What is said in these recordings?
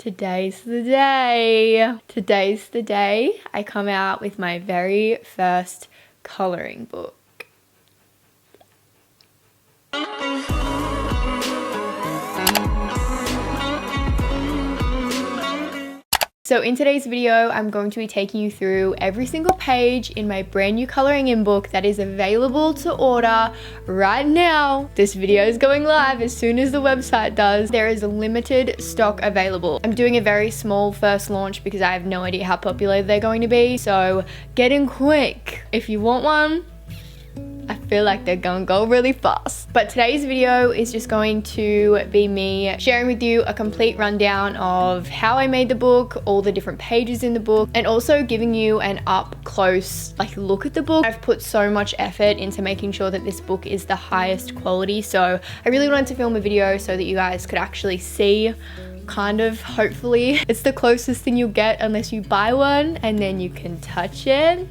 Today's the day. Today's the day I come out with my very first colouring book. So in today's video, I'm going to be taking you through every single page in my brand new colouring in book that is available to order right now. This video is going live as soon as the website does. There is a limited stock available. I'm doing a very small first launch because I have no idea how popular they're going to be. So get in quick. If you want one, I feel like they're gonna go really fast. But today's video is just going to be me sharing with you a complete rundown of how I made the book, all the different pages in the book, and also giving you an up close look at the book. I've put so much effort into making sure that this book is the highest quality, so I really wanted to film a video so that you guys could actually see, kind of, hopefully. It's the closest thing you'll get unless you buy one and then you can touch it.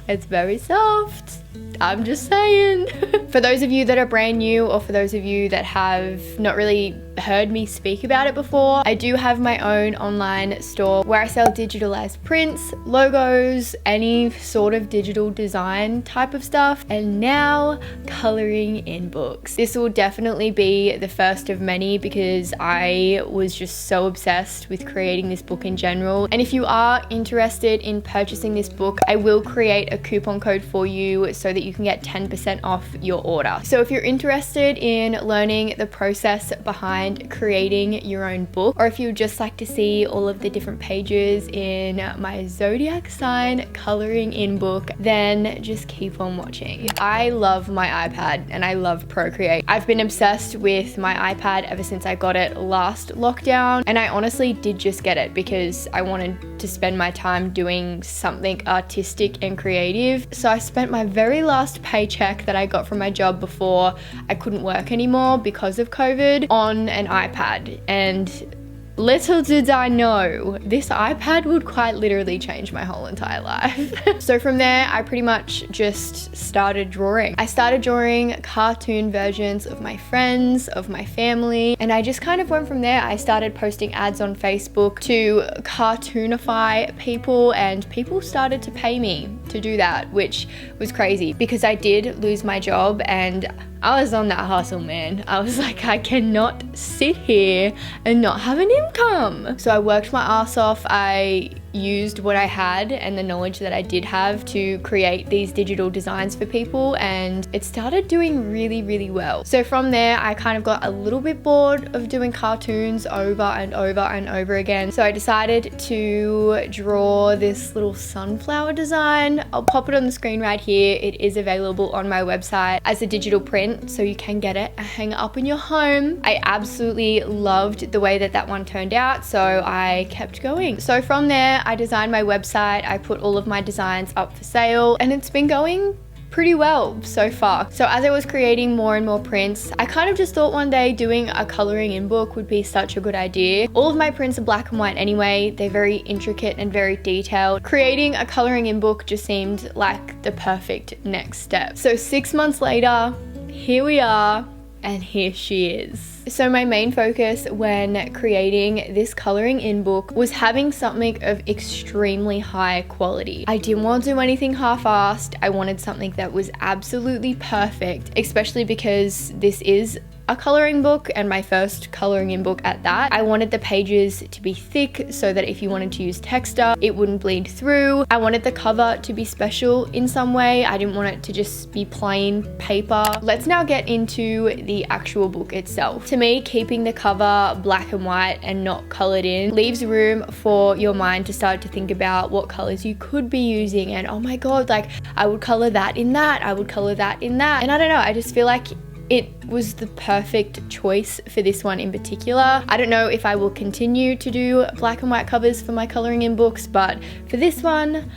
It's very soft. I'm just saying. For those of you that are brand new, or for those of you that have not really heard me speak about it before, I do have my own online store where I sell digitalized prints, logos, any sort of digital design type of stuff, and now colouring in books. This will definitely be the first of many because I was just so obsessed with creating this book in general. And if you are interested in purchasing this book, I will create a coupon code for you so that you can get 10% off your order. So if you're interested in learning the process behind creating your own book, or if you would just like to see all of the different pages in my Zodiac sign colouring in book, then just keep on watching. I love my iPad and I love Procreate. I've been obsessed with my iPad ever since I got it last lockdown, and I honestly did just get it because I wanted to spend my time doing something artistic and creative. So I spent my very last paycheck that I got from my job before I couldn't work anymore because of COVID on an iPad, and little did I know this iPad would quite literally change my whole entire life. So from there, I pretty much just started drawing. I started drawing cartoon versions of my friends, of my family, and I just kind of went from there. I started posting ads on Facebook to cartoonify people, and people started to pay me to do that, which was crazy because I did lose my job and I was on that hustle, man. I was like, I cannot sit here and not have an income. So I worked my ass off. I used what I had and the knowledge that I did have to create these digital designs for people, and it started doing really, really well. So from there, I kind of got a little bit bored of doing cartoons over and over and over again. So I decided to draw this little sunflower design. I'll pop it on the screen right here. It is available on my website as a digital print, so you can get it and hang it up in your home. I absolutely loved the way that that one turned out, so I kept going. So from there, I designed my website. I put all of my designs up for sale, and it's been going pretty well so far. So as I was creating more and more prints, I kind of just thought one day doing a colouring in book would be such a good idea. All of my prints are black and white anyway. They're very intricate and very detailed. Creating a colouring in book just seemed like the perfect next step. So 6 months later, here we are, and here she is. So my main focus when creating this colouring in book was having something of extremely high quality. I didn't want to do anything half-assed. I wanted something that was absolutely perfect, especially because this is a colouring book and my first colouring in book at that. I wanted the pages to be thick so that if you wanted to use texture, it wouldn't bleed through. I wanted the cover to be special in some way. I didn't want it to just be plain paper. Let's now get into the actual book itself. To me, keeping the cover black and white and not coloured in leaves room for your mind to start to think about what colours you could be using, and oh my god, like I would colour that in that, I would colour that in that. And I don't know, I just feel like it was the perfect choice for this one in particular. I don't know if I will continue to do black and white covers for my colouring in books, but for this one,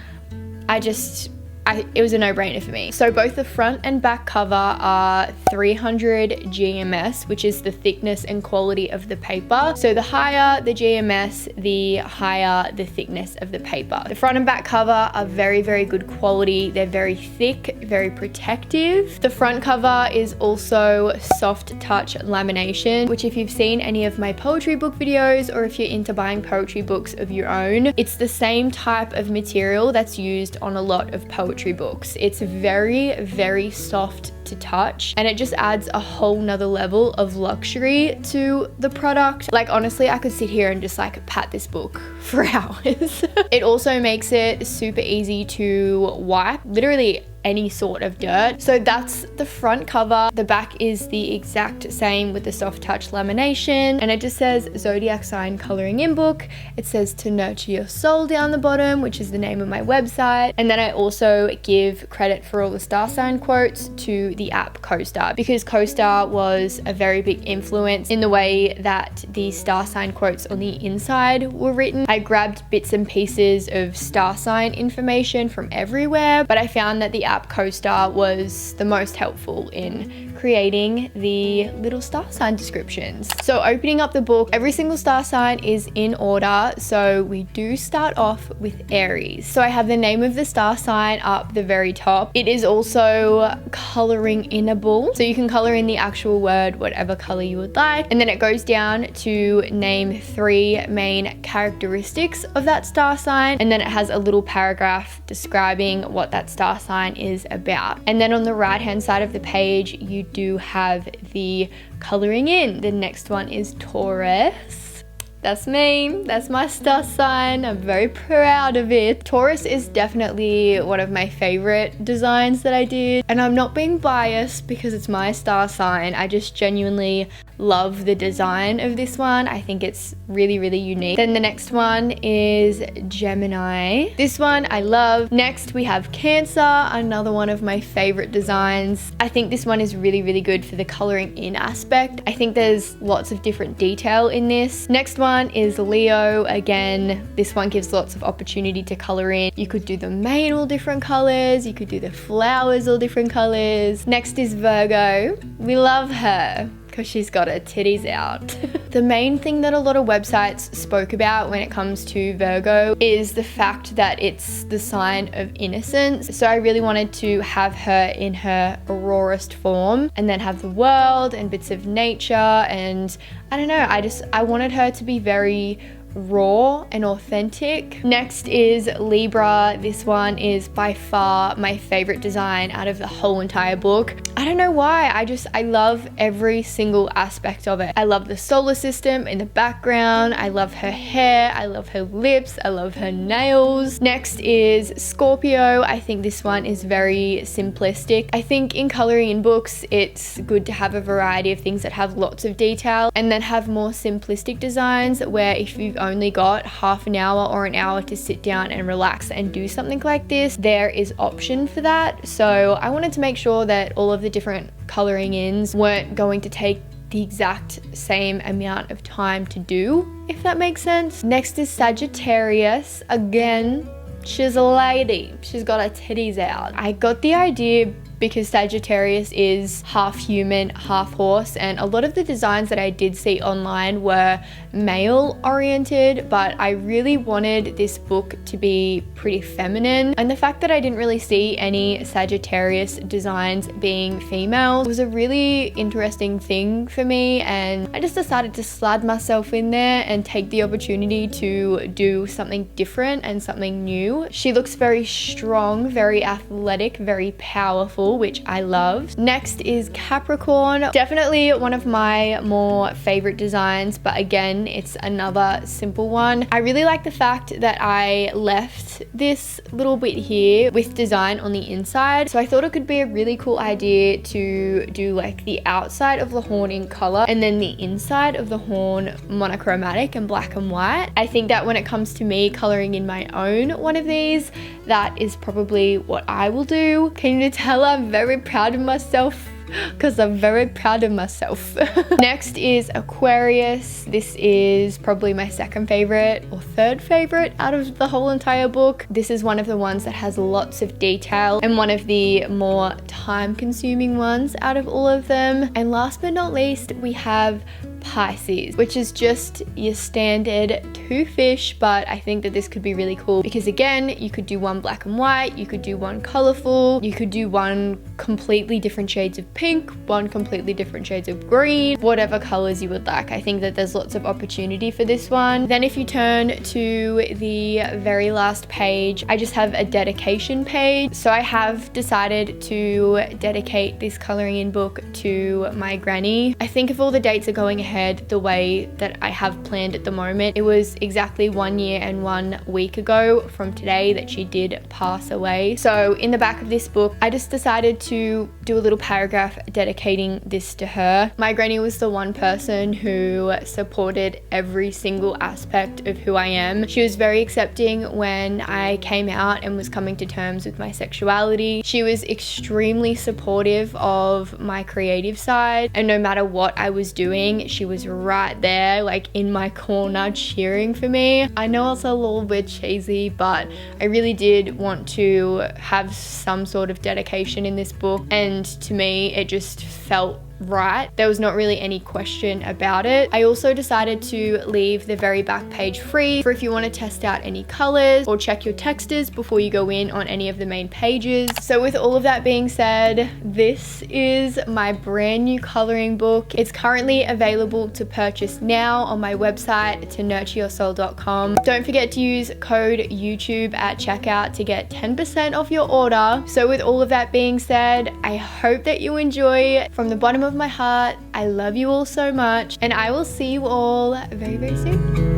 I just it was a no-brainer for me. So both the front and back cover are 300 GMS, which is the thickness and quality of the paper. So the higher the GMS, the higher the thickness of the paper. The front and back cover are very, very good quality. They're very thick, very protective. The front cover is also soft touch lamination, which if you've seen any of my poetry book videos, or if you're into buying poetry books of your own, it's the same type of material that's used on a lot of poetry books. It's very, very soft to touch, and it just adds a whole nother level of luxury to the product. Like honestly, I could sit here and just like pat this book for hours. It also makes it super easy to wipe literally any sort of dirt. So that's the front cover. The back is the exact same with the soft touch lamination, and it just says Zodiac sign coloring in book. It says to nurture your soul down the bottom, which is the name of my website. And then I also give credit for all the star sign quotes to the app CoStar, because CoStar was a very big influence in the way that the star sign quotes on the inside were written. I grabbed bits and pieces of star sign information from everywhere, but I found that the app CoStar was the most helpful in creating the little star sign descriptions. So opening up the book, every single star sign is in order. So we do start off with Aries. So I have the name of the star sign up the very top. It is also coloring inable. So you can color in the actual word, whatever color you would like. And then it goes down to name 3 main characteristics of that star sign. And then it has a little paragraph describing what that star sign is about. And then on the right hand side of the page, you do have the coloring in. The next one is Taurus. That's me, that's my star sign. I'm very proud of it. Taurus is definitely one of my favorite designs that I did. And I'm not being biased because it's my star sign. I just genuinely love the design of this one. I think it's really, really unique. Then the next one is Gemini. This one I love. Next we have Cancer, another one of my favorite designs. I think this one is really, really good for the coloring in aspect. I think there's lots of different detail in this. Next one is Leo. Again, this one gives lots of opportunity to color in. You could do the mane all different colors. You could do the flowers all different colors. Next is Virgo. We love her because she's got her titties out. The main thing that a lot of websites spoke about when it comes to Virgo is the fact that it's the sign of innocence. So I really wanted to have her in her rawest form, and then have the world and bits of nature, and I don't know, I wanted her to be very raw and authentic. Next is Libra. This one is by far my favorite design out of the whole entire book. I don't know why, I love every single aspect of it. I love the solar system in the background. I love her hair. I love her lips. I love her nails. Next is Scorpio. I think this one is very simplistic. I think in coloring in books, it's good to have a variety of things that have lots of detail, and then have more simplistic designs where if you've only got half an hour or an hour to sit down and relax and do something like this, there is option for that. So I wanted to make sure that all of the different coloring ins weren't going to take the exact same amount of time to do, if that makes sense. Next is Sagittarius. Again, she's a lady. She's got her titties out. I got the idea because Sagittarius is half human, half horse, and a lot of the designs that I did see online were male oriented, but I really wanted this book to be pretty feminine, and the fact that I didn't really see any Sagittarius designs being female was a really interesting thing for me, and I just decided to slide myself in there and take the opportunity to do something different and something new. She looks very strong, very athletic, very powerful, which I love. Next is Capricorn. Definitely one of my more favorite designs, but again, it's another simple one. I really like the fact that I left this little bit here with design on the inside. So I thought it could be a really cool idea to do like the outside of the horn in color and then the inside of the horn monochromatic and black and white. I think that when it comes to me coloring in my own one of these, that is probably what I will do. Can you tell I'm very proud of myself because I'm very proud of myself. Next is Aquarius. This is probably my second favorite or third favorite out of the whole entire book. This is one of the ones that has lots of detail and one of the more time-consuming ones out of all of them. And last but not least, we have Pisces, which is just your standard two fish, but I think that this could be really cool because again, you could do one black and white, you could do one colorful, you could do one completely different shades of pink, one completely different shades of green, whatever colors you would like. I think that there's lots of opportunity for this one. Then if you turn to the very last page, I just have a dedication page. So I have decided to dedicate this coloring in book to my granny. I think if all the dates are going ahead the way that I have planned at the moment, it was exactly 1 year and 1 week ago from today that she did pass away. So in the back of this book, I just decided to do a little paragraph dedicating this to her. My granny was the one person who supported every single aspect of who I am. She was very accepting when I came out and was coming to terms with my sexuality. She was extremely supportive of my creative side, and no matter what I was doing, she was right there, like in my corner cheering for me. I know it's a little bit cheesy, but I really did want to have some sort of dedication in this book, and to me it just felt right. There was not really any question about it. I also decided to leave the very back page free for if you want to test out any colors or check your textures before you go in on any of the main pages. So with all of that being said, this is my brand new coloring book. It's currently available to purchase now on my website to nurtureyoursoul.com. Don't forget to use code YouTube at checkout to get 10% off your order. So with all of that being said, I hope that you enjoy. From the bottom of my heart, I love you all so much, and I will see you all very, very soon.